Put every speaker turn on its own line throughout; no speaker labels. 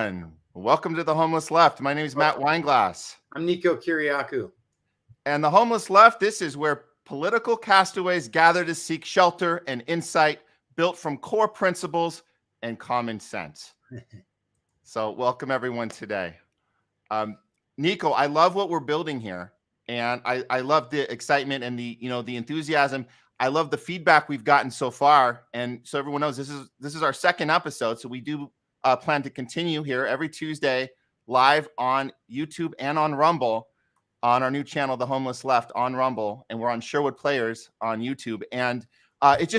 everyone. Welcome to The Homeless Left. My name is Matt Weinglass.
I'm Nico Kiriakou.
And The Homeless Left, this is where political castaways gather to seek shelter and insight built from core principles and common sense. So welcome everyone today. Nico, I love what we're building here. And I love the excitement and the enthusiasm. I love the feedback we've gotten so far. And so everyone knows this is our second episode. So we do plan to continue here every Tuesday live on YouTube and on Rumble on our new channel, The Homeless Left, on Rumble. And we're on Sherwood Players on YouTube. And it's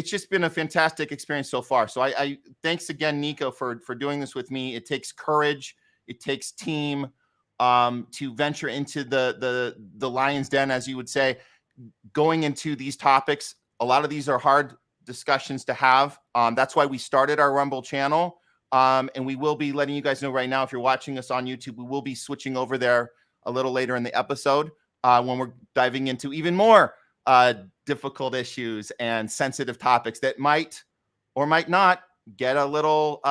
just been a fantastic experience so far. So I thanks again, Nico, for doing this with me. It takes courage. It takes team to venture into the lion's den, as you would say, going into these topics. A lot of these are hard discussions to have. That's why we started our Rumble channel. And we will be letting you guys know right now, if you're watching us on YouTube, we will be switching over there a little later in the episode when we're diving into even more difficult issues and sensitive topics that might or might not get a little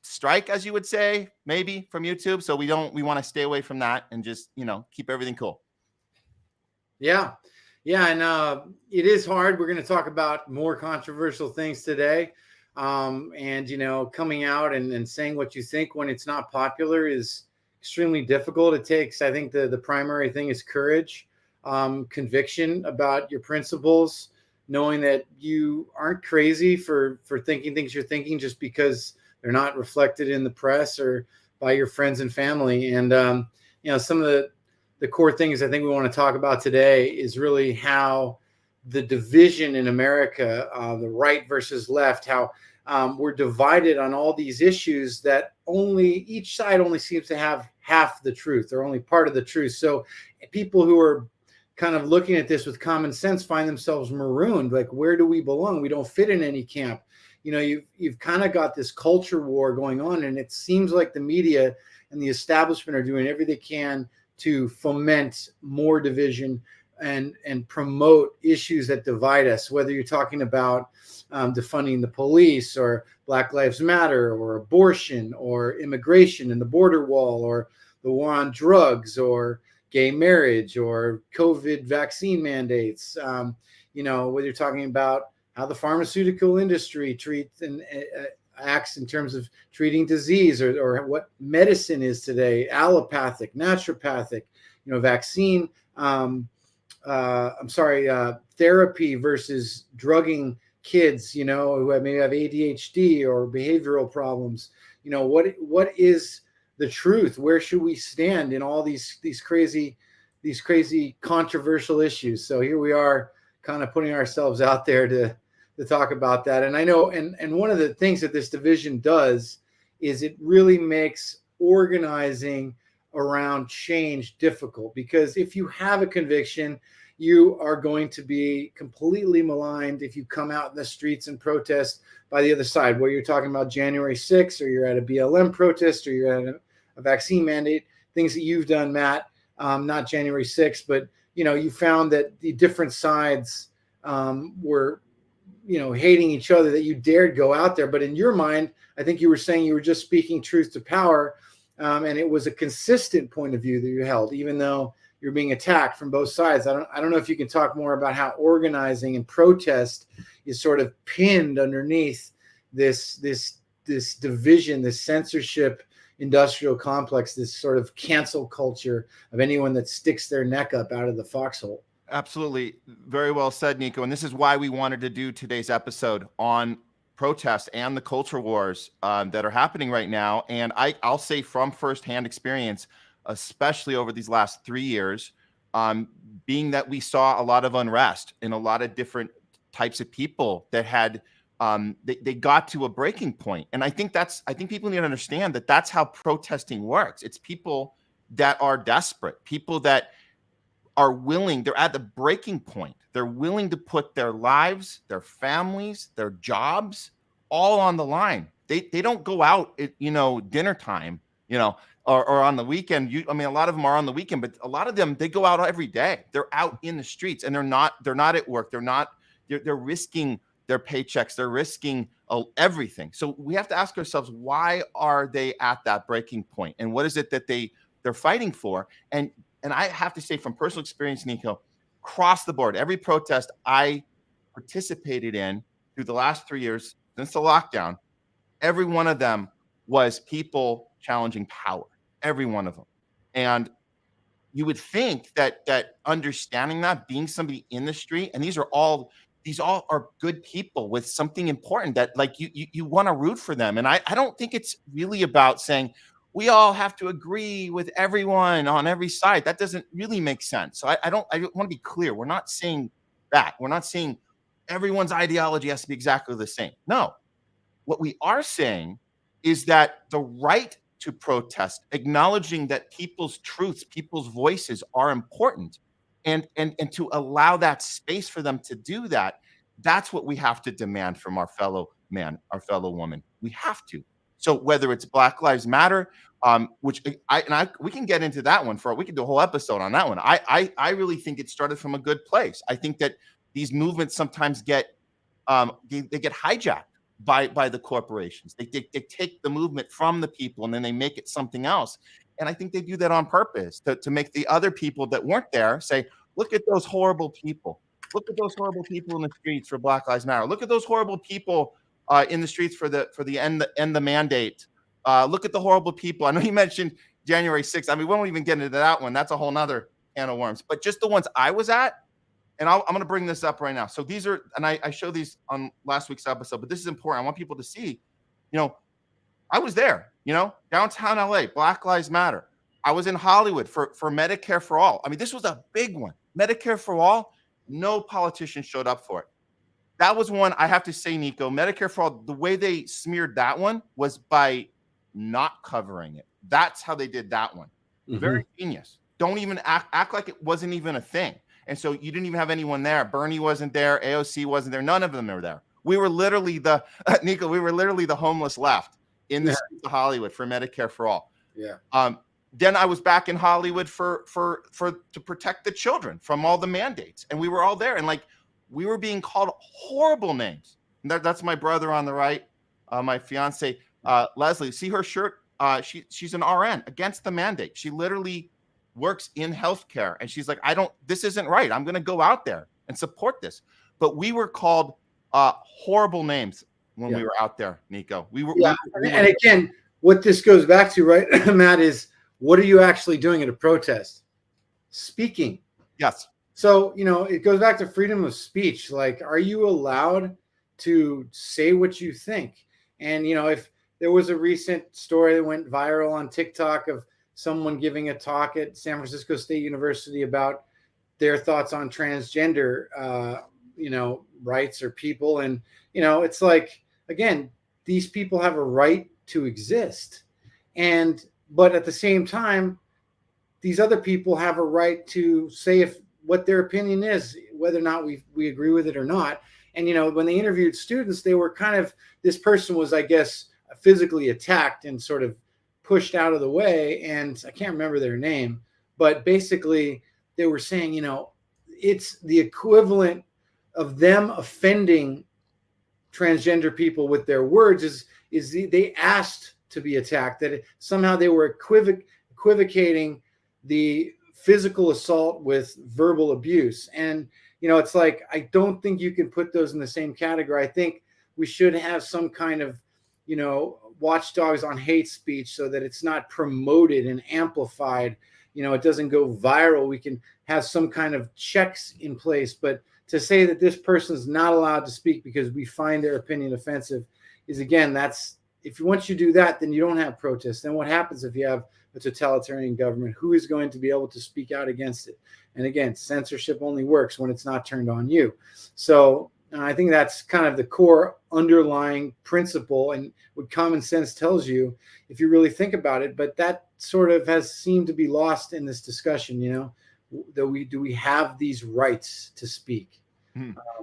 strike, as you would say, maybe from YouTube. So we want to stay away from that and just, keep everything cool.
Yeah. And it is hard. We're going to talk about more controversial things today. And, coming out and saying what you think when it's not popular is extremely difficult. It takes, I think the primary thing is courage, conviction about your principles, knowing that you aren't crazy for thinking things you're thinking just because they're not reflected in the press or by your friends and family. And, some of the core things I think we want to talk about today is really how the division in America, the right versus left, how we're divided on all these issues that each side only seems to have half the truth or only part of the truth. So people who are kind of looking at this with common sense find themselves marooned. Like, where do we belong? We don't fit in any camp. You've kind of got this culture war going on, and it seems like the media and the establishment are doing everything they can to foment more division and promote issues that divide us, whether you're talking about defunding the police or Black Lives Matter or abortion or immigration and the border wall or the war on drugs or gay marriage or COVID vaccine mandates, whether you're talking about how the pharmaceutical industry treats and acts in terms of treating disease or what medicine is today, allopathic, naturopathic, vaccine, therapy versus drugging kids, who maybe have ADHD or behavioral problems. What is the truth? Where should we stand in all these crazy controversial issues? So here we are kind of putting ourselves out there to talk about that. And I know, and one of the things that this division does is it really makes organizing around change difficult, because if you have a conviction, you are going to be completely maligned if you come out in the streets and protest by the other side, whether you're talking about January 6th or you're at a BLM protest or you're at a vaccine mandate, things that you've done, Matt, not January 6th, but, you found that the different sides were, hating each other, that you dared go out there. But in your mind, I think you were saying you were just speaking truth to power. And it was a consistent point of view that you held, even though you're being attacked from both sides. I don't know if you can talk more about how organizing and protest is sort of pinned underneath this division, this censorship industrial complex, this sort of cancel culture of anyone that sticks their neck up out of the foxhole.
Absolutely. Very well said, Nico. And this is why we wanted to do today's episode on protests and the culture wars that are happening right now. And I'll say from firsthand experience, especially over these last 3 years, being that we saw a lot of unrest and a lot of different types of people that had they got to a breaking point. And I think people need to understand that that's how protesting works. It's people that are desperate, people that are willing, they're at the breaking point. They're willing to put their lives, their families, their jobs all on the line. They don't go out at, dinner time, or on the weekend. A lot of them are on the weekend, but a lot of them, they go out every day. They're out in the streets and they're not at work. They're risking their paychecks. They're risking everything. So we have to ask ourselves, why are they at that breaking point? And what is it that they're fighting for? And I have to say, from personal experience, Nico, across the board, every protest I participated in through the last 3 years since the lockdown, every one of them was people challenging power, every one of them. And you would think that understanding that, being somebody in the street, and these all are good people with something important that, like, you want to root for them. And I don't think it's really about saying we all have to agree with everyone on every side. That doesn't really make sense. So I want to be clear. We're not saying that. We're not saying everyone's ideology has to be exactly the same. No. What we are saying is that the right to protest, acknowledging that people's truths, people's voices are important, and to allow that space for them to do that, that's what we have to demand from our fellow man, our fellow woman. We have to. So whether it's Black Lives Matter, which we can get into that one we can do a whole episode on that one. I really think it started from a good place. I think that these movements sometimes get they get hijacked by the corporations. They take the movement from the people and then they make it something else. And I think they do that on purpose to make the other people that weren't there say, look at those horrible people. Look at those horrible people in the streets for Black Lives Matter. Look at those horrible people in the streets for the end the mandate. Look at the horrible people. I know you mentioned January 6th. I mean, we won't even get into that one. That's a whole nother can of worms. But just the ones I was at, and I'm going to bring this up right now. So these are, and I showed these on last week's episode, but this is important. I want people to see, I was there, downtown LA, Black Lives Matter. I was in Hollywood for Medicare for All. I mean, this was a big one. Medicare for All, no politician showed up for it. That was one, I have to say, Nico, Medicare for All, the way they smeared that one was by not covering it. That's how they did that one. Mm-hmm. Very genius. Don't even act like it wasn't even a thing. And so you didn't even have anyone there. Bernie wasn't there. AOC wasn't there. None of them were there. We were literally Nico, we were literally the homeless left in the streets of Hollywood for Medicare for All.
Yeah.
Then I was back in Hollywood to protect the children from all the mandates. And we were all there. And we were being called horrible names. And that's my brother on the right, my fiance, Leslie. See her shirt? She's an RN against the mandate. She literally works in healthcare, and she's like, this isn't right. I'm going to go out there and support this. But we were called horrible names when we were out there, Nico. We were.
And again, what this goes back to, right, Matt, is what are you actually doing at a protest? Speaking.
Yes.
So, it goes back to freedom of speech. Like, are you allowed to say what you think? And, if there was a recent story that went viral on TikTok of someone giving a talk at San Francisco State University about their thoughts on transgender, rights or people. And, it's like, again, these people have a right to exist. But at the same time, these other people have a right to say what their opinion is, whether or not we agree with it or not. And, when they interviewed students, they were this person was, I guess, physically attacked and sort of pushed out of the way, and I can't remember their name, but basically they were saying, it's the equivalent of them offending transgender people with their words they asked to be attacked, that somehow they were equivocating the physical assault with verbal abuse. And, it's like, I don't think you can put those in the same category. I think we should have some kind of, watchdogs on hate speech so that it's not promoted and amplified. It doesn't go viral. We can have some kind of checks in place. But to say that this person's not allowed to speak because we find their opinion offensive is, again, once you do that, then you don't have protests. Then what happens if you have a totalitarian government? Who is going to be able to speak out against it? And again, censorship only works when it's not turned on you. So I think that's kind of the core underlying principle and what common sense tells you if you really think about it. But that sort of has seemed to be lost in this discussion, do we have these rights to speak?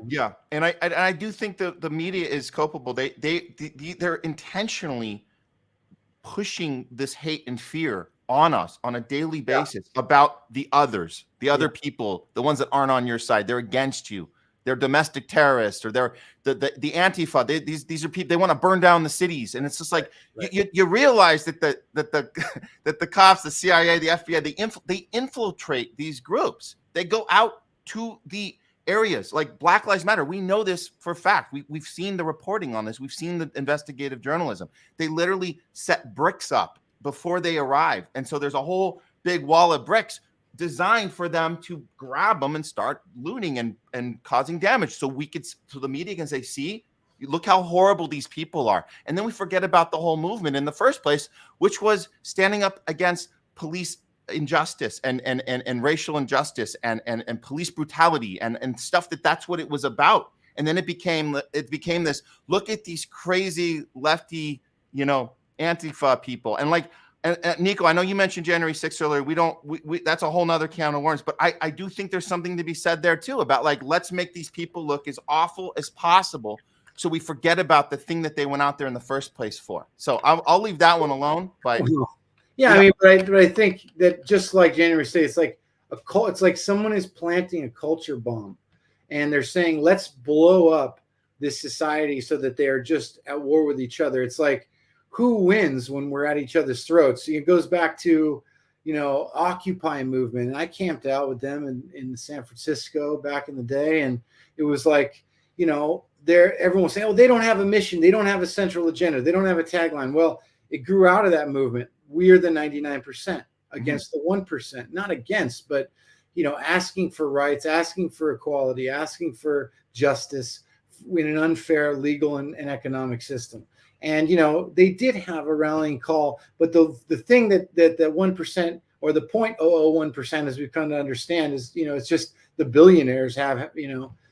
Yeah. And I do think the media is culpable. They're intentionally pushing this hate and fear on us on a daily basis about the others, the other people, the ones that aren't on your side. They're against you. they're domestic terrorists, or they're the Antifa. These are people, they want to burn down the cities. And it's just like, you realize that the cops, the CIA, the FBI, they infiltrate these groups. They go out to the areas like Black Lives Matter. We know this for a fact. We've seen the reporting on this. We've seen the investigative journalism. They literally set bricks up before they arrive. And so there's a whole big wall of bricks designed for them to grab them and start looting and causing damage. So the media can say, see, look how horrible these people are. And then we forget about the whole movement in the first place, which was standing up against police injustice and racial injustice and police brutality and stuff. That's what it was about. And then it became this, look at these crazy lefty, Antifa people. And like, and Nico, I know you mentioned January 6th earlier. We that's a whole nother can of worms, but I do think there's something to be said there too about, like, let's make these people look as awful as possible, so we forget about the thing that they went out there in the first place for. So I'll leave that one alone. But
yeah, I mean, but I think that just like January 6th, it's like it's like someone is planting a culture bomb, and they're saying, let's blow up this society so that they are just at war with each other. It's like, who wins when we're at each other's throats? So it goes back to, Occupy movement. And I camped out with them in San Francisco back in the day. And it was like, everyone was saying, oh, they don't have a mission. They don't have a central agenda. They don't have a tagline. Well, it grew out of that movement. We are the 99% against the 1%, not against, but, asking for rights, asking for equality, asking for justice in an unfair legal and economic system. And, they did have a rallying call, but the thing that 1% or the 0.001%, as we've come to understand, is, it's just the billionaires have,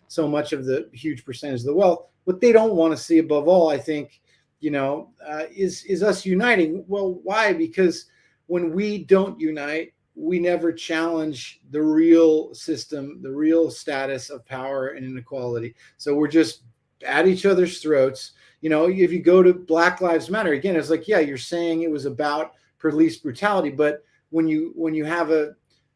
so much of the huge percentage of the wealth. What they don't want to see above all, I think, is us uniting. Well, why? Because when we don't unite, we never challenge the real system, the real status of power and inequality. So we're just at each other's throats. If you go to Black Lives Matter, again, it's like, yeah, you're saying it was about police brutality, but when you have a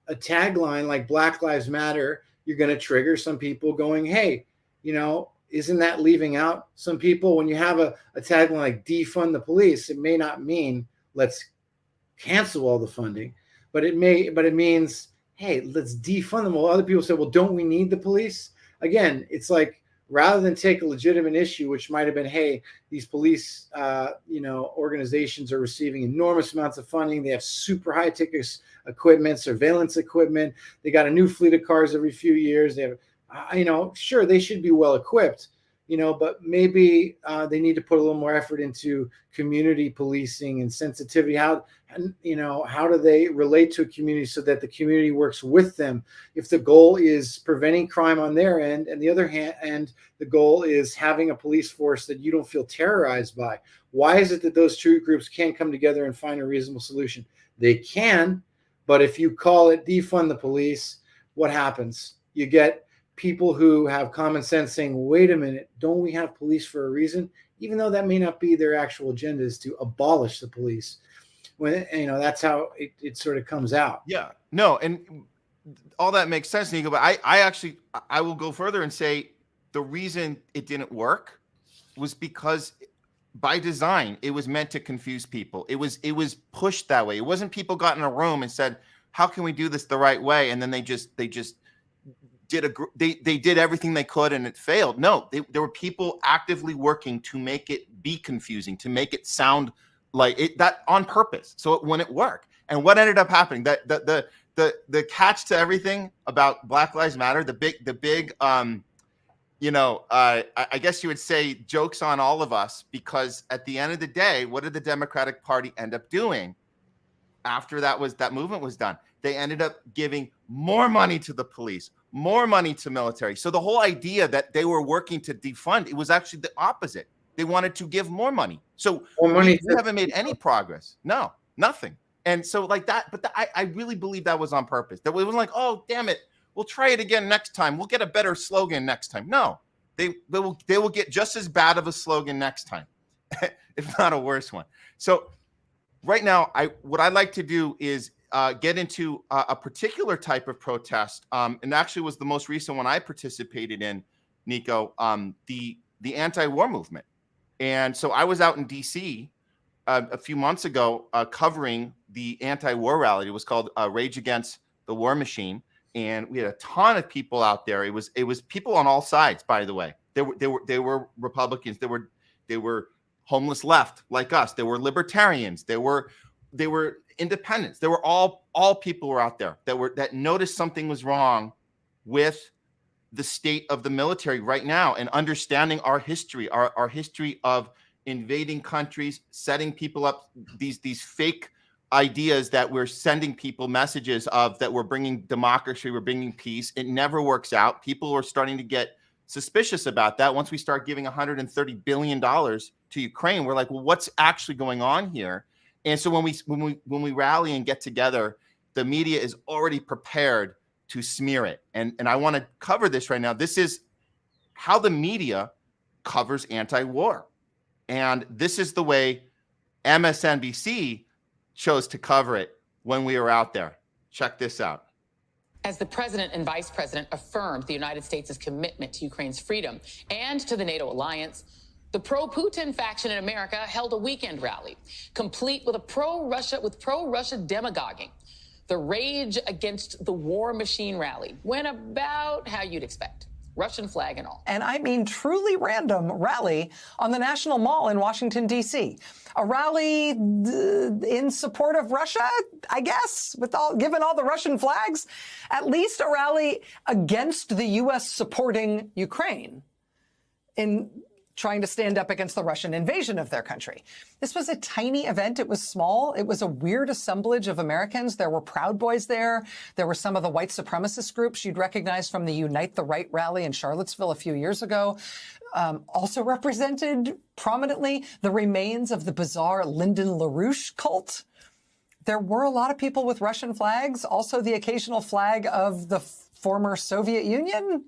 tagline like Black Lives Matter, you're going to trigger some people going, hey, isn't that leaving out some people? When you have a tagline like defund the police, it may not mean let's cancel all the funding, but it means, hey, let's defund them. Well, other people say, well, don't we need the police? Again, it's like, rather than take a legitimate issue, which might have been, hey, these police, organizations are receiving enormous amounts of funding. They have super high ticket equipment, surveillance equipment. They got a new fleet of cars every few years. They have, sure, they should be well equipped, but maybe they need to put a little more effort into community policing and sensitivity. How do they relate to a community so that the community works with them? If the goal is preventing crime on their end, and the other hand, and the goal is having a police force that you don't feel terrorized by, why is it that those two groups can't come together and find a reasonable solution? They can, but if you call it defund the police, what happens? You get people who have common sense saying, wait a minute, don't we have police for a reason? Even though that may not be their actual agenda, is to abolish the police. When, that's how it sort of comes out.
Yeah, no. And all that makes sense, Nico, but I will go further and say the reason it didn't work was because by design, it was meant to confuse people. It was pushed that way. It wasn't people got in a room and said, how can we do this the right way? And then they just did everything they could and it failed. No, there were people actively working to make it be confusing, to make it sound like it, that on purpose. So it wouldn't work. And what ended up happening, that the catch to everything about Black Lives Matter, the big I guess you would say jokes on all of us, because at the end of the day, what did the Democratic Party end up doing after that movement was done? They ended up giving more money to the police, more money to military. So the whole idea that they were working to defund, it was actually the opposite. They wanted to give more money. So we haven't made any progress. No, nothing. And so like that, but I really believe that was on purpose. That it wasn't like, oh, damn it, we'll try it again next time. We'll get a better slogan next time. No, they will get just as bad of a slogan next time, if not a worse one. So right now, what I'd like to do is get into a particular type of protest, and actually was the most recent one I participated in Nico, the anti-war movement. And so I was out in DC a few months ago covering the anti-war rally. It was called Rage Against the War Machine, and we had a ton of people out there. It was people on all sides, by the way. There were Republicans, there were homeless left like us, there were libertarians, there were independents, there were all people were out there that noticed something was wrong with the state of the military right now, and understanding our history, our history of invading countries, setting people up these fake ideas that we're sending people messages of that we're bringing democracy, we're bringing peace. It never works out. People are starting to get suspicious about that. Once we start giving $130 billion to Ukraine, we're like, well, what's actually going on here? And so when we rally and get together, the media is already prepared to smear it. And I want to cover this right now. This is how the media covers anti-war. And this is the way MSNBC chose to cover it when we were out there. Check this out.
As the president and vice president affirmed the United States' commitment to Ukraine's freedom and to the NATO alliance, the pro-Putin faction in America held a weekend rally, complete with pro-Russia demagoguing. The Rage Against the War Machine rally went about how you'd expect. Russian flag and all.
And I mean truly random rally on the National Mall in Washington, D.C. A rally in support of Russia, I guess, given all the Russian flags. At least a rally against the U.S. supporting Ukraine in trying to stand up against the Russian invasion of their country. This was a tiny event. It was small. It was a weird assemblage of Americans. There were Proud Boys there. There were some of the white supremacist groups you'd recognize from the Unite the Right rally in Charlottesville a few years ago. Also represented prominently the remains of the bizarre Lyndon LaRouche cult. There were a lot of people with Russian flags, also the occasional flag of the former Soviet Union.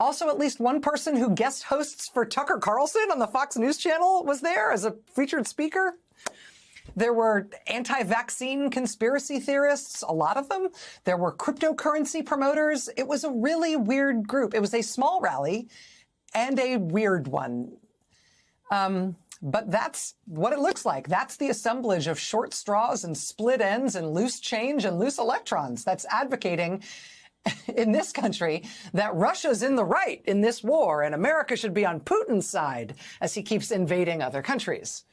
Also, at least one person who guest hosts for Tucker Carlson on the Fox News channel was there as a featured speaker. There were anti-vaccine conspiracy theorists, a lot of them. There were cryptocurrency promoters. It was a really weird group. It was a small rally and a weird one. But that's what it looks like. That's the assemblage of short straws and split ends and loose change and loose electrons that's advocating in this country that Russia's in the right in this war and America should be on Putin's side as he keeps invading other countries.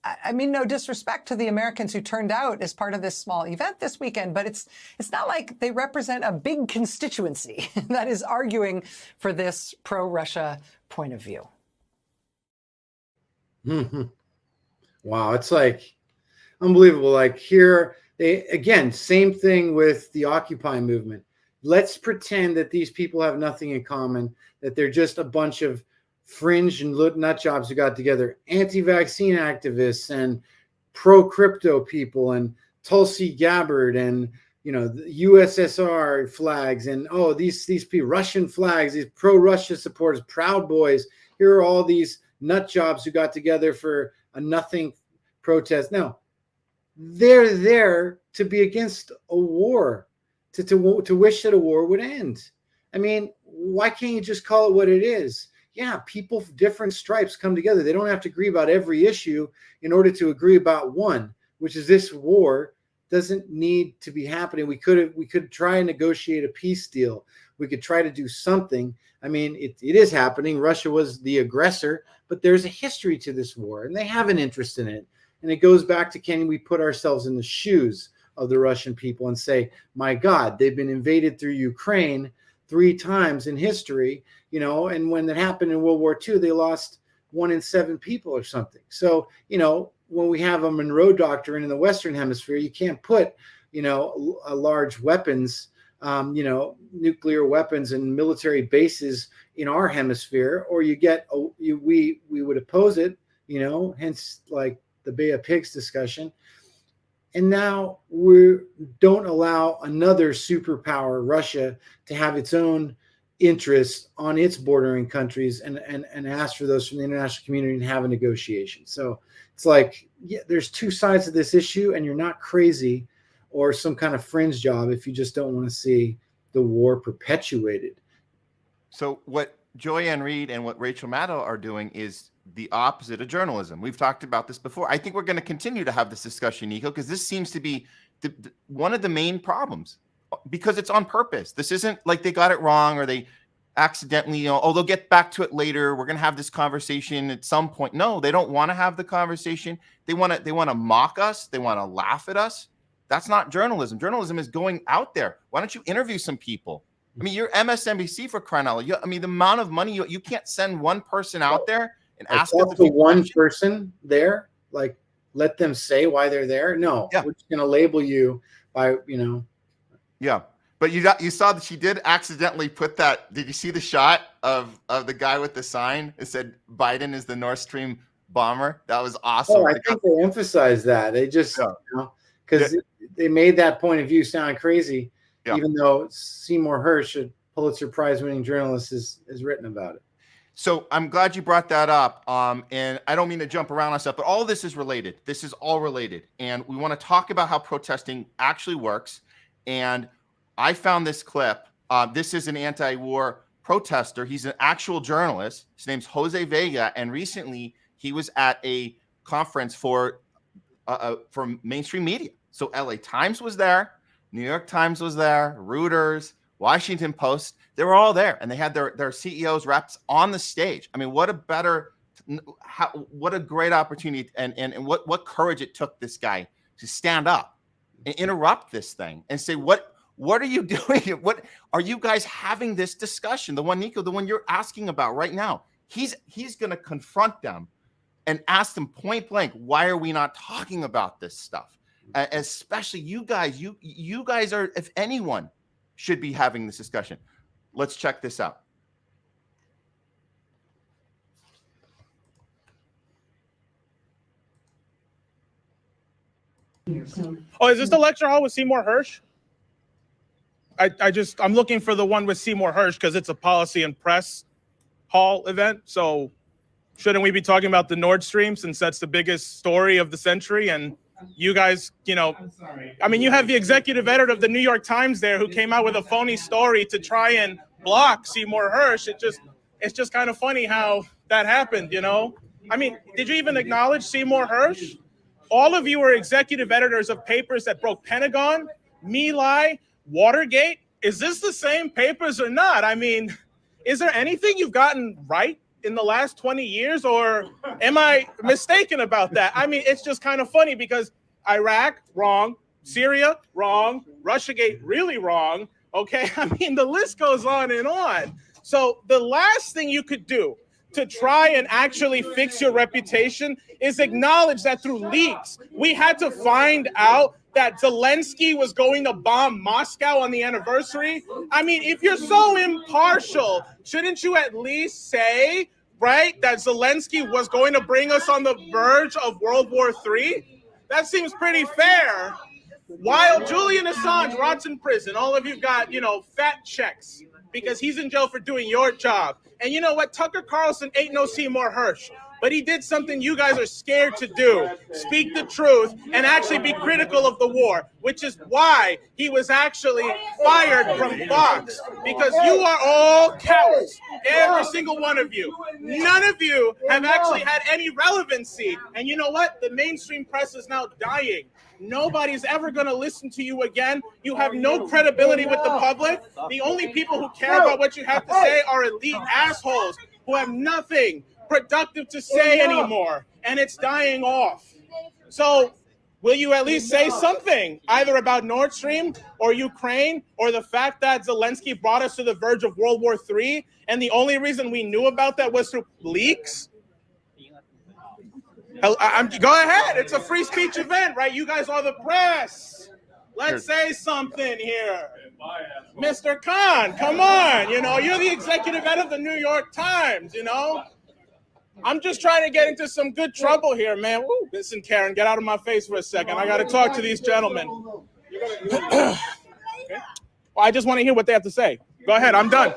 I mean, no disrespect to the Americans who turned out as part of this small event this weekend, but it's not like they represent a big constituency that is arguing for this pro-Russia point of view.
Mm-hmm. Wow, it's like unbelievable. Like here, again, same thing with the Occupy movement. Let's pretend that these people have nothing in common, that they're just a bunch of fringe and nut jobs who got together, anti-vaccine activists and pro-crypto people and Tulsi Gabbard and, you know, the USSR flags and, oh, these people, Russian flags, these pro-Russia supporters, Proud Boys. Here are all these nut jobs who got together for a nothing protest. No. They're there to be against a war, to wish that a war would end. I mean, why can't you just call it what it is? Yeah, people of different stripes come together. They don't have to agree about every issue in order to agree about one, which is this war doesn't need to be happening. We could try and negotiate a peace deal. We could try to do something. I mean, it is happening. Russia was the aggressor, but there's a history to this war, and they have an interest in it. And it goes back to, can we put ourselves in the shoes of the Russian people and say, my God, they've been invaded through Ukraine 3 times in history, you know, and when that happened in World War II, they lost 1 in 7 people or something. So, you know, when we have a Monroe Doctrine in the Western Hemisphere, you can't put, you know, a large weapons, you know, nuclear weapons and military bases in our hemisphere, or you get, we would oppose it, you know, hence like the Bay of Pigs discussion. And now we don't allow another superpower, Russia, to have its own interests on its bordering countries and ask for those from the international community and have a negotiation. So it's like, yeah, there's 2 sides of this issue, and you're not crazy or some kind of fringe job if you just don't want to see the war perpetuated.
So what Joyanne Reed and what Rachel Maddow are doing is the opposite of journalism. We've talked about this before. I think we're going to continue to have this discussion, Nico, because this seems to be one of the main problems, because it's on purpose. This isn't like they got it wrong or they accidentally, they'll get back to it later. We're going to have this conversation at some point. No, they don't want to have the conversation. They want to mock us. They want to laugh at us. That's not journalism. Journalism is going out there. Why don't you interview some people? I mean, you're MSNBC, for crying out loud. I mean, the amount of money you can't send one person out there and ask them
to one person there, like let them say why they're there. No, we're just going to label you by,
Yeah. But you saw that she did accidentally put that. Did you see the shot of the guy with the sign? It said Biden is the Nord Stream bomber. That was awesome.
Oh, I think they emphasized that. They just, because they made that point of view sound crazy, even though Seymour Hersh, a Pulitzer Prize winning journalist, has written about it.
So I'm glad you brought that up. And I don't mean to jump around on stuff, but all of this is related. This is all related. And we want to talk about how protesting actually works. And I found this clip. This is an anti-war protester. He's an actual journalist. His name's Jose Vega. And recently he was at a conference for mainstream media. So LA Times was there. New York Times was there. Reuters, Washington Post. They were all there. And they had their CEOs, reps on the stage. I mean, what a great opportunity. And what courage it took this guy to stand up and interrupt this thing and say, what are you doing? What are you guys having this discussion? The one, Nico, the one you're asking about right now, he's going to confront them and ask them point blank, why are we not talking about this stuff? Especially you guys, you guys are, if anyone, should be having this discussion. Let's check this out.
Oh, is this the lecture hall with Seymour Hersh? I'm looking for the one with Seymour Hersh because it's a policy and press hall event. So shouldn't we be talking about the Nord Stream since that's the biggest story of the century? And you guys, I mean, you have the executive editor of the New York Times there who came out with a phony story to try and block Seymour Hersh. It's just kind of funny how that happened, I mean, did you even acknowledge Seymour Hersh? All of you are executive editors of papers that broke Pentagon, My Lai, Watergate. Is this the same papers or not? I mean, is there anything you've gotten right in the last 20 years, or am I mistaken about that? I mean, it's just kind of funny because Iraq, wrong. Syria, wrong. Russiagate, really wrong. Okay, I mean, the list goes on and on. So the last thing you could do to try and actually fix your reputation is acknowledge that through leaks, we had to find out that Zelensky was going to bomb Moscow on the anniversary. I mean, if you're so impartial, shouldn't you at least say, right, that Zelensky was going to bring us on the verge of World War III? That seems pretty fair. While Julian Assange rots in prison, all of you got, fat checks because he's in jail for doing your job. And you know what? Tucker Carlson ain't no Seymour Hersh. But he did something you guys are scared to do, speak the truth and actually be critical of the war, which is why he was actually fired from Fox, because you are all cowards, every single one of you. None of you have actually had any relevancy. And you know what? The mainstream press is now dying. Nobody's ever going to listen to you again. You have no credibility with the public. The only people who care about what you have to say are elite assholes who have nothing productive to say anymore, and it's dying off. So will you at least say something either about Nord Stream or Ukraine or the fact that Zelensky brought us to the verge of World War III and the only reason we knew about that was through leaks? Go ahead, it's a free speech event, right? You guys are the press. Let's say something here. Mr. Khan, come on, you're the executive editor of the New York Times, I'm just trying to get into some good trouble here, man. Woo, listen, Karen, get out of my face for a second. I got to talk to these gentlemen. Okay. Well, I just want to hear what they have to say. Go ahead, I'm done.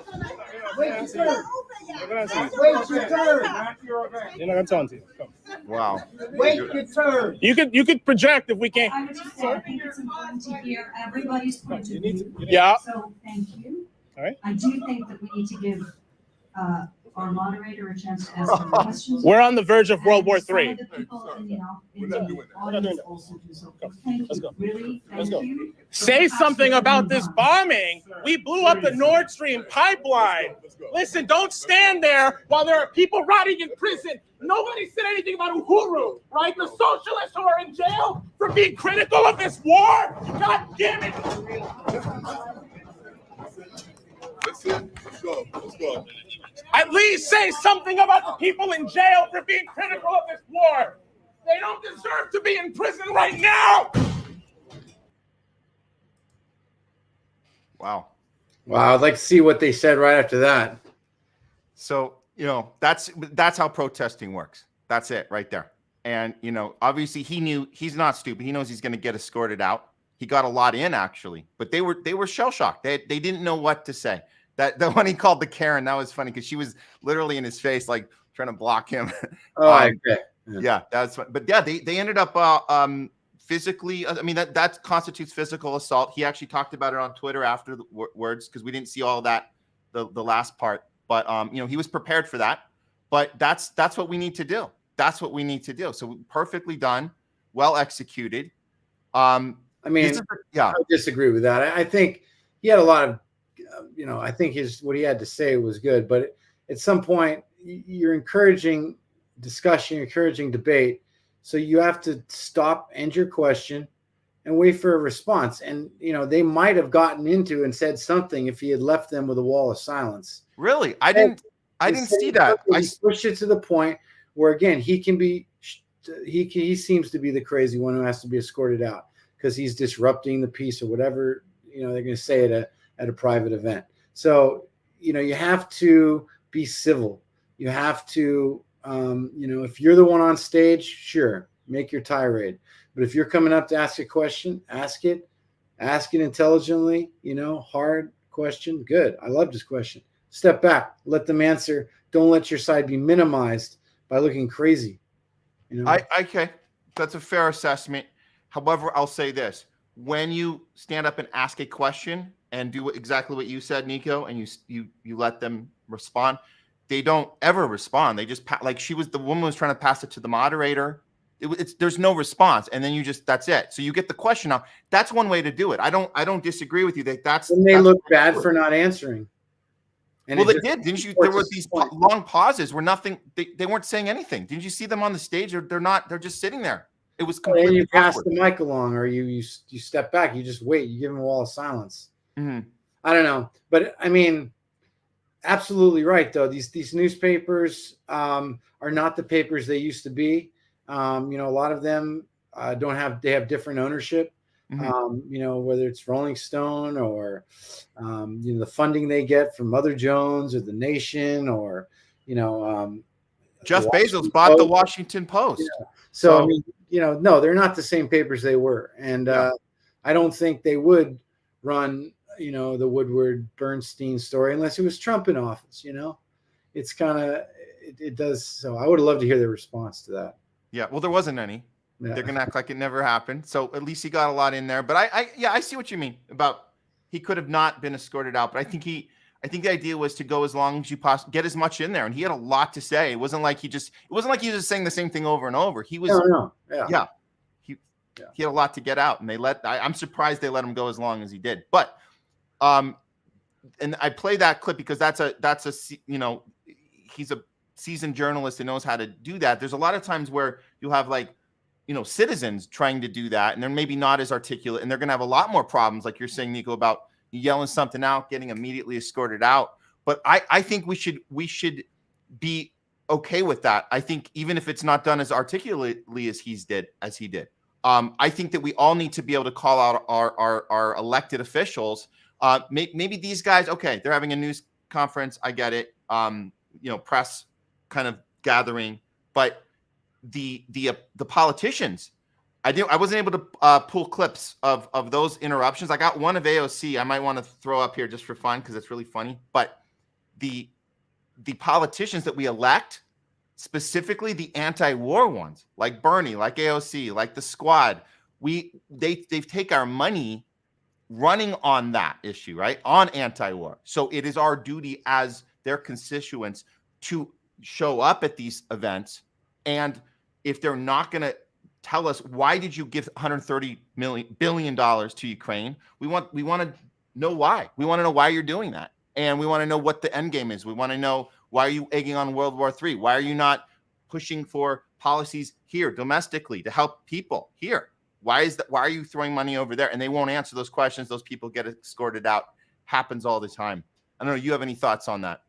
Wait your turn.
You're not gonna tell to you. Come.
Wow.
Wait your turn.
You could project if we can't.
I would just say, I think it's important to hear everybody's point of view.
Yeah.
So, thank you.
All right.
I do think that we need to give our moderator a chance to ask some questions.
We're on the verge of World War
Some
III.
of the people in the audience also do so. Thank
Let's
you,
go.
really,
Let's
thank
go.
you.
Say something about this bombing. We blew up the Nord Stream pipeline. Listen, don't stand there while there are people rotting in prison. Nobody said anything about Uhuru, right? The socialists who are in jail for being critical of this war. God damn it.
Let's go. Let's go.
At least say something about the people in jail for being critical of this war. They don't deserve to be in prison right now.
Wow.
Wow, I'd like to see what they said right after that.
So, that's how protesting works. That's it right there. And, obviously he knew he's not stupid. He knows he's going to get escorted out. He got a lot in actually, but they were shell shocked. They didn't know what to say. That when he called the Karen, that was funny because she was literally in his face, like trying to block him.
Oh, okay.
Yeah, that's fun. But yeah, they ended up physically. I mean, that constitutes physical assault. He actually talked about it on Twitter after the words because we didn't see all that the last part. But he was prepared for that. But that's what we need to do. That's what we need to do. So perfectly done, well executed.
I mean, I disagree with that. I think he had a lot of, I think what he had to say was good. But at some point, you're encouraging discussion, encouraging debate. So you have to stop, end your question, and wait for a response. And, they might have gotten into and said something if he had left them with a wall of silence.
Really? I didn't see that.
I pushed it to the point where, again, he can be, he seems to be the crazy one who has to be escorted out because he's disrupting the peace or whatever, they're going to say at a private event. So, you have to be civil. You have to, if you're the one on stage, sure, make your tirade. But if you're coming up to ask a question, ask it intelligently, hard question. Good. I love this question. Step back, let them answer. Don't let your side be minimized by looking crazy.
Okay. That's a fair assessment. However, I'll say this. When you stand up and ask a question and do exactly what you said, Nico, and you let them respond, they don't ever respond. They just the woman was trying to pass it to the moderator. There's no response, and then that's it. So you get the question out. That's one way to do it. I don't disagree with you.
And they look bad for not answering. And
well, they did, didn't you? There were these long pauses where nothing. They weren't saying anything. Didn't you see them on the stage? They're not. They're just sitting there. It was completely.
And you pass the mic along, or you step back. You just wait. You give them a wall of silence.
Mm-hmm.
I don't know, but I mean, absolutely right though. These newspapers are not the papers they used to be. A lot of them they have different ownership.
Mm-hmm.
Whether it's Rolling Stone or, the funding they get from Mother Jones or The Nation or,
Jeff Bezos bought the Washington Post.
Yeah. So, I mean, no, they're not the same papers they were. And I don't think they would run, the Woodward Bernstein story unless it was Trump in office, It's kind of, it does. So I would love to hear their response to that.
Yeah. Well, there wasn't any. Yeah. They're going to act like it never happened. So at least he got a lot in there. But I see what you mean about he could have not been escorted out. But I think the idea was to go as long as you possibly get as much in there. And he had a lot to say. It wasn't like he was just saying the same thing over and over. He was, he had a lot to get out, and I'm surprised they let him go as long as he did. But, and I play that clip because he's a seasoned journalist and knows how to do that. There's a lot of times where you'll have citizens trying to do that, and they're maybe not as articulate, and they're going to have a lot more problems, like you're saying, Nico, about yelling something out, getting immediately escorted out. But I think we should be okay with that. I think even if it's not done as articulately as he did, I think that we all need to be able to call out our elected officials. Maybe these guys, okay, they're having a news conference. I get it. Press kind of gathering, but the politicians, I wasn't able to pull clips of those interruptions. I got one of AOC. I might want to throw up here just for fun because it's really funny. But the the politicians that we elect, specifically the anti-war ones, like Bernie, like AOC, like the Squad, they've take our money running on that issue, right? On anti-war. So it is our duty as their constituents to show up at these events. And if they're not going to tell us, why did you give $130 billion to Ukraine? We want to know why. We want to know why you're doing that. And we want to know what the end game is. We want to know, why are you egging on World War III? Why are you not pushing for policies here domestically to help people here? Why are you throwing money over there? And they won't answer those questions. Those people get escorted out. Happens all the time. I don't know. You have any thoughts on that?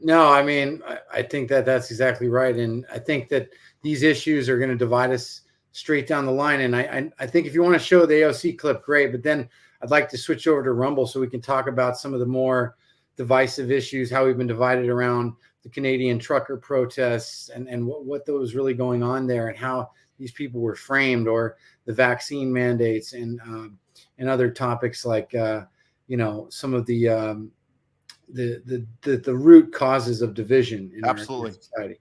No, I mean, I think that's exactly right. And I think that these issues are going to divide us straight down the line. And I think if you want to show the AOC clip, great. But then I'd like to switch over to Rumble so we can talk about some of the more divisive issues, how we've been divided around the Canadian trucker protests and what was really going on there and how these people were framed, or the vaccine mandates and other topics like, some of the root causes of division in
Absolutely.
our society.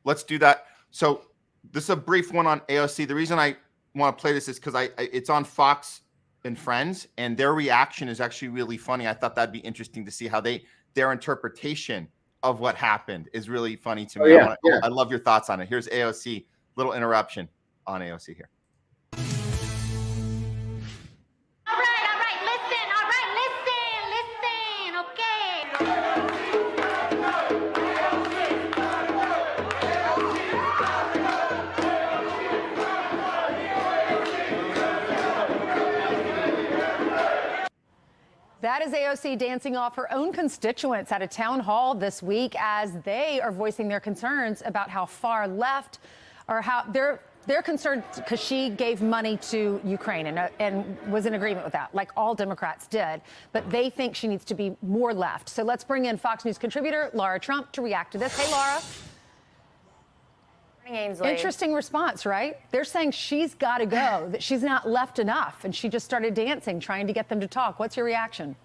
Let's do that. So this is a brief one on AOC. The reason I want to play this is because it's on Fox and Friends, and their reaction is actually really funny. I thought that'd be interesting to see how their interpretation of what happened is really funny to me. I love your thoughts on it. Here's AOC. Little interruption on AOC here.
All right, listen, okay.
That is AOC dancing off her own constituents at a town hall this week as they are voicing their concerns about how far left, or how they're concerned because she gave money to Ukraine and was in agreement with that, like all Democrats did. But they think she needs to be more left. So let's bring in Fox News contributor Laura Trump to react to this. Hey, Laura.
Ainsley.
Interesting response, right? They're saying she's got to go, that she's not left enough, and she just started dancing, trying to get them to talk. What's your reaction?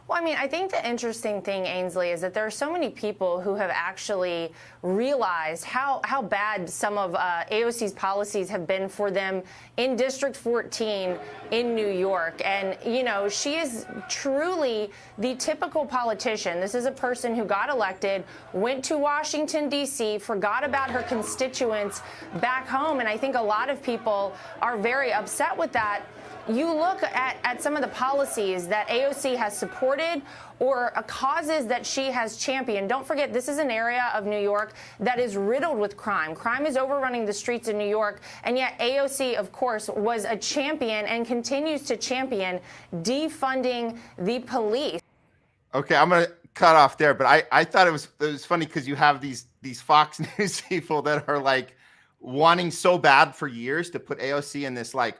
Well, I mean, I think the interesting thing, Ainsley, is that there are so many people who have actually realized how bad some of AOC's policies have been for them in District 14 in New York. And, you know, she is truly the typical politician. This is a person who got elected, went to Washington, D.C., forgot about her constituents back home. And I think a lot of people are very upset with that. You look at some of the policies that AOC has supported or causes that she has championed. Don't forget, this is an area of New York that is riddled with crime. Crime is overrunning the streets in New York, and yet AOC, of course, was a champion and continues to champion defunding the police.
Okay, I'm going to cut off there, but I thought it was funny because you have these Fox News people that are like wanting so bad for years to put AOC in this like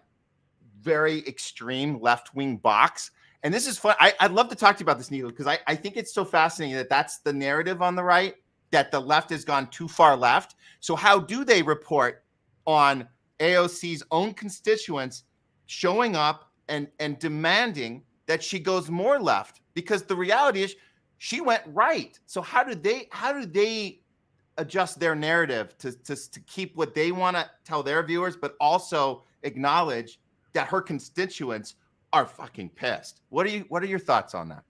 very extreme left-wing box. And this is fun. I'd love to talk to you about this, Needle, because I think it's so fascinating that that's the narrative on the right, that the left has gone too far left. So how do they report on AOC's own constituents showing up and demanding that she goes more left? Because the reality is she went right. So how do they adjust their narrative to keep what they want to tell their viewers, but also acknowledge that her constituents are fucking pissed? What are your thoughts on that?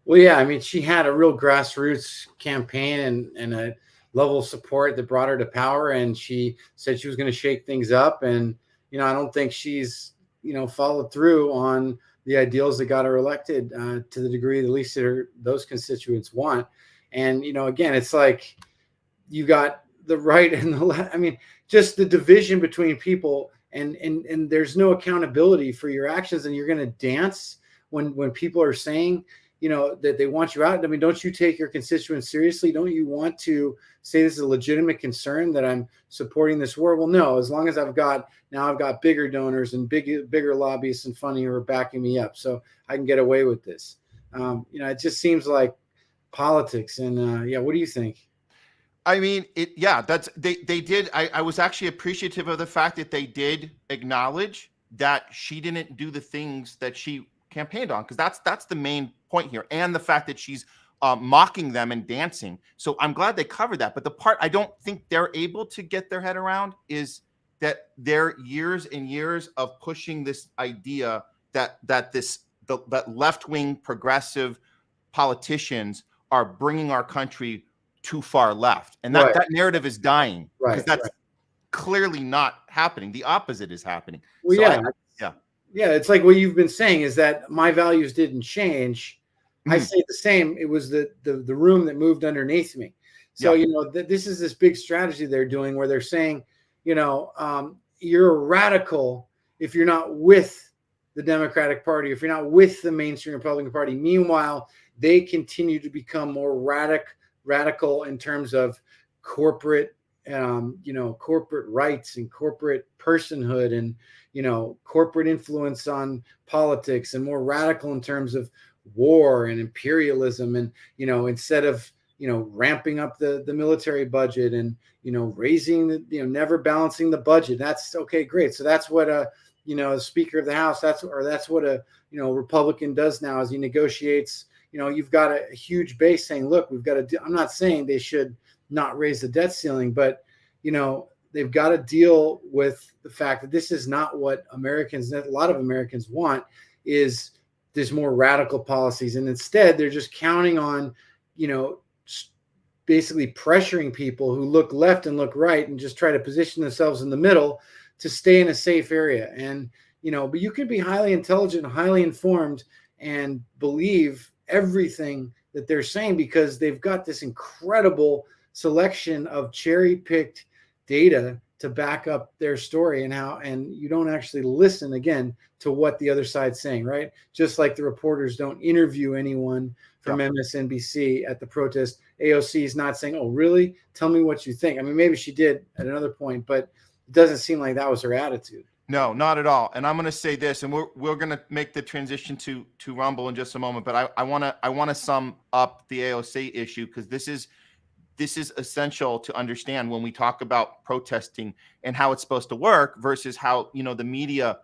Well, yeah, I mean, she had a real grassroots campaign and a level of support that brought her to power, and she said she was going to shake things up. And, you know, I don't think she's, followed through on the ideals that got her elected to the degree at least that those constituents want. And, again, it's like you got the right and the left. I mean, just the division between people. And there's no accountability for your actions, and you're going to dance when people are saying, that they want you out. I mean, don't you take your constituents seriously? Don't you want to say this is a legitimate concern that I'm supporting this war? Well, no, as long as I've got bigger donors and bigger lobbyists and funding who are backing me up, so I can get away with this. It just seems like politics. And what do you think?
I mean, they did. I was actually appreciative of the fact that they did acknowledge that she didn't do the things that she campaigned on, because that's the main point here. And the fact that she's mocking them and dancing. So I'm glad they covered that. But the part I don't think they're able to get their head around is that their years and years of pushing this idea that left-wing progressive politicians are bringing our country too far left, and that narrative is dying, because that's clearly not happening. The opposite is happening.
Well,
so
it's like what you've been saying is that my values didn't change. I say the same. It was the room that moved underneath me. So this is this big strategy they're doing where they're saying, you're a radical if you're not with the Democratic Party, if you're not with the mainstream Republican Party. Meanwhile, they continue to become more radical in terms of corporate, corporate rights and corporate personhood and, corporate influence on politics, and more radical in terms of war and imperialism. And, instead of, ramping up the military budget and, raising the, never balancing the budget. That's okay, great. So that's what the Speaker of the House, that's what a, Republican does now, is he negotiates. You've got a huge base saying, look, we've got to do, I'm not saying they should not raise the debt ceiling, but, they've got to deal with the fact that this is not what Americans, a lot of Americans want, is there's more radical policies. And instead they're just counting on, basically pressuring people who look left and look right and just try to position themselves in the middle to stay in a safe area. And, but you can be highly intelligent, highly informed, and believe everything that they're saying, because they've got this incredible selection of cherry-picked data to back up their story, and you don't actually listen again to what the other side's saying, right? Just like the reporters don't interview anyone from MSNBC at the protest. AOC is not saying, oh, really? Tell me what you think. I mean, maybe she did at another point, but it doesn't seem like that was her attitude.
No, not at all. And I'm going to say this, and we're going to make the transition to Rumble in just a moment, but I want to sum up the AOC issue, because this is essential to understand when we talk about protesting and how it's supposed to work versus how, the media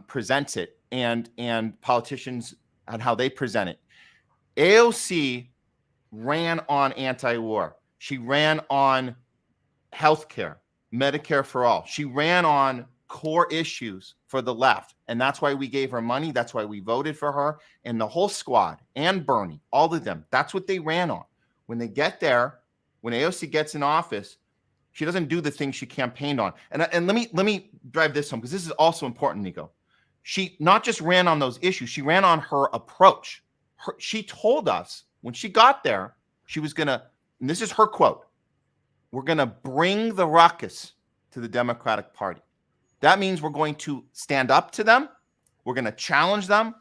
presents it, and politicians and how they present it. AOC ran on anti-war. She ran on healthcare, Medicare for all. She ran on core issues for the left. And that's why we gave her money. That's why we voted for her, and the whole squad, and Bernie, all of them. That's what they ran on. When they get there, when AOC gets in office, she doesn't do the things she campaigned on. And let me drive this home, because this is also important, Nico. She not just ran on those issues, she ran on her approach. She told us when she got there, she was going to, and this is her quote, we're going to bring the ruckus to the Democratic Party. That means we're going to stand up to them. We're going to challenge them.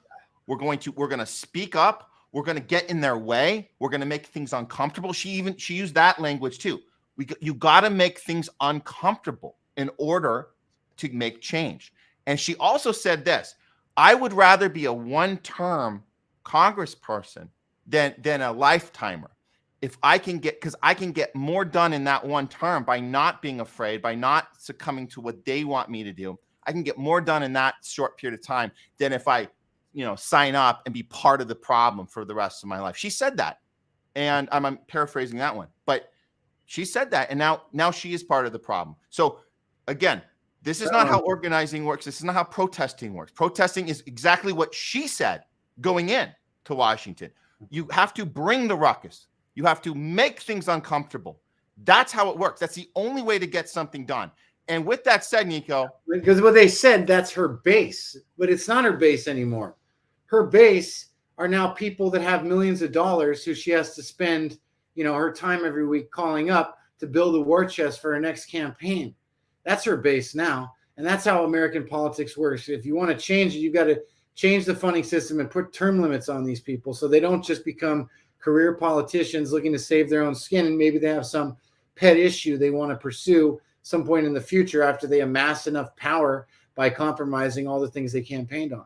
We're going to speak up. We're going to get in their way. We're going to make things uncomfortable. She used that language too. You got to make things uncomfortable in order to make change. And she also said this: I would rather be a one-term congressperson than a lifetimer. If I can get more done in that one term by not being afraid, by not succumbing to what they want me to do. I can get more done in that short period of time than if I, sign up and be part of the problem for the rest of my life. She said that. And I'm paraphrasing that one, but she said that. And now she is part of the problem. So again, this is not how organizing works. This is not how protesting works. Protesting is exactly what she said going in to Washington. You have to bring the ruckus. You have to make things uncomfortable. That's how it works. That's the only way to get something done. And with that said, Nico,
because what they said, that's her base, but it's not her base anymore. Her base are now people that have millions of dollars who she has to spend, her time every week calling up to build a war chest for her next campaign. That's her base now. And that's how American politics works. If you want to change it, you've got to change the funding system and put term limits on these people so they don't just become career politicians looking to save their own skin, and maybe they have some pet issue they want to pursue some point in the future after they amass enough power by compromising all the things they campaigned on.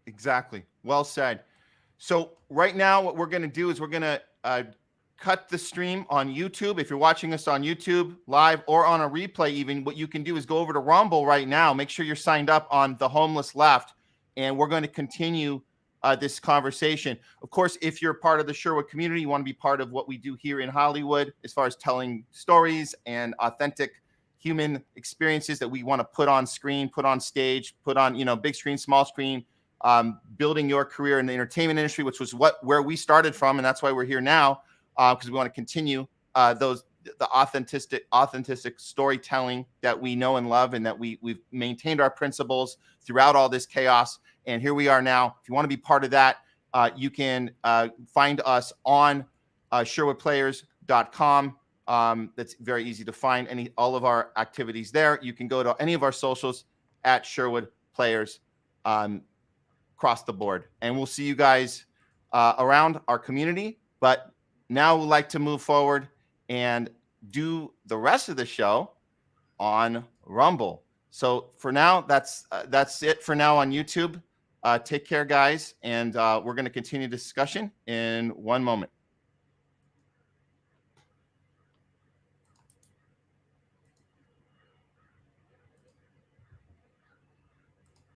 Exactly. Well said. So right now what we're going to do is we're going to cut the stream on YouTube. If you're watching us on YouTube live or on a replay even, what you can do is go over to Rumble right now. Make sure you're signed up on The Homeless Left, and we're going to continue this conversation. Of course, if you're part of the Sherwood community, you want to be part of what we do here in Hollywood as far as telling stories and authentic human experiences that we want to put on screen, put on stage, put on, big screen, small screen, building your career in the entertainment industry, which was where we started from. And that's why we're here now, because we want to continue the authentic storytelling that we know and love, and that we've maintained our principles throughout all this chaos. And here we are now. If you want to be part of that, you can find us on sherwoodplayers.com. That's very easy to find all of our activities there. You can go to any of our socials at Sherwood Players across the board. And we'll see you guys around our community. But now we'd like to move forward and do the rest of the show on Rumble. So for now, that's it for now on YouTube. Take care, guys, and we're going to continue discussion in one moment.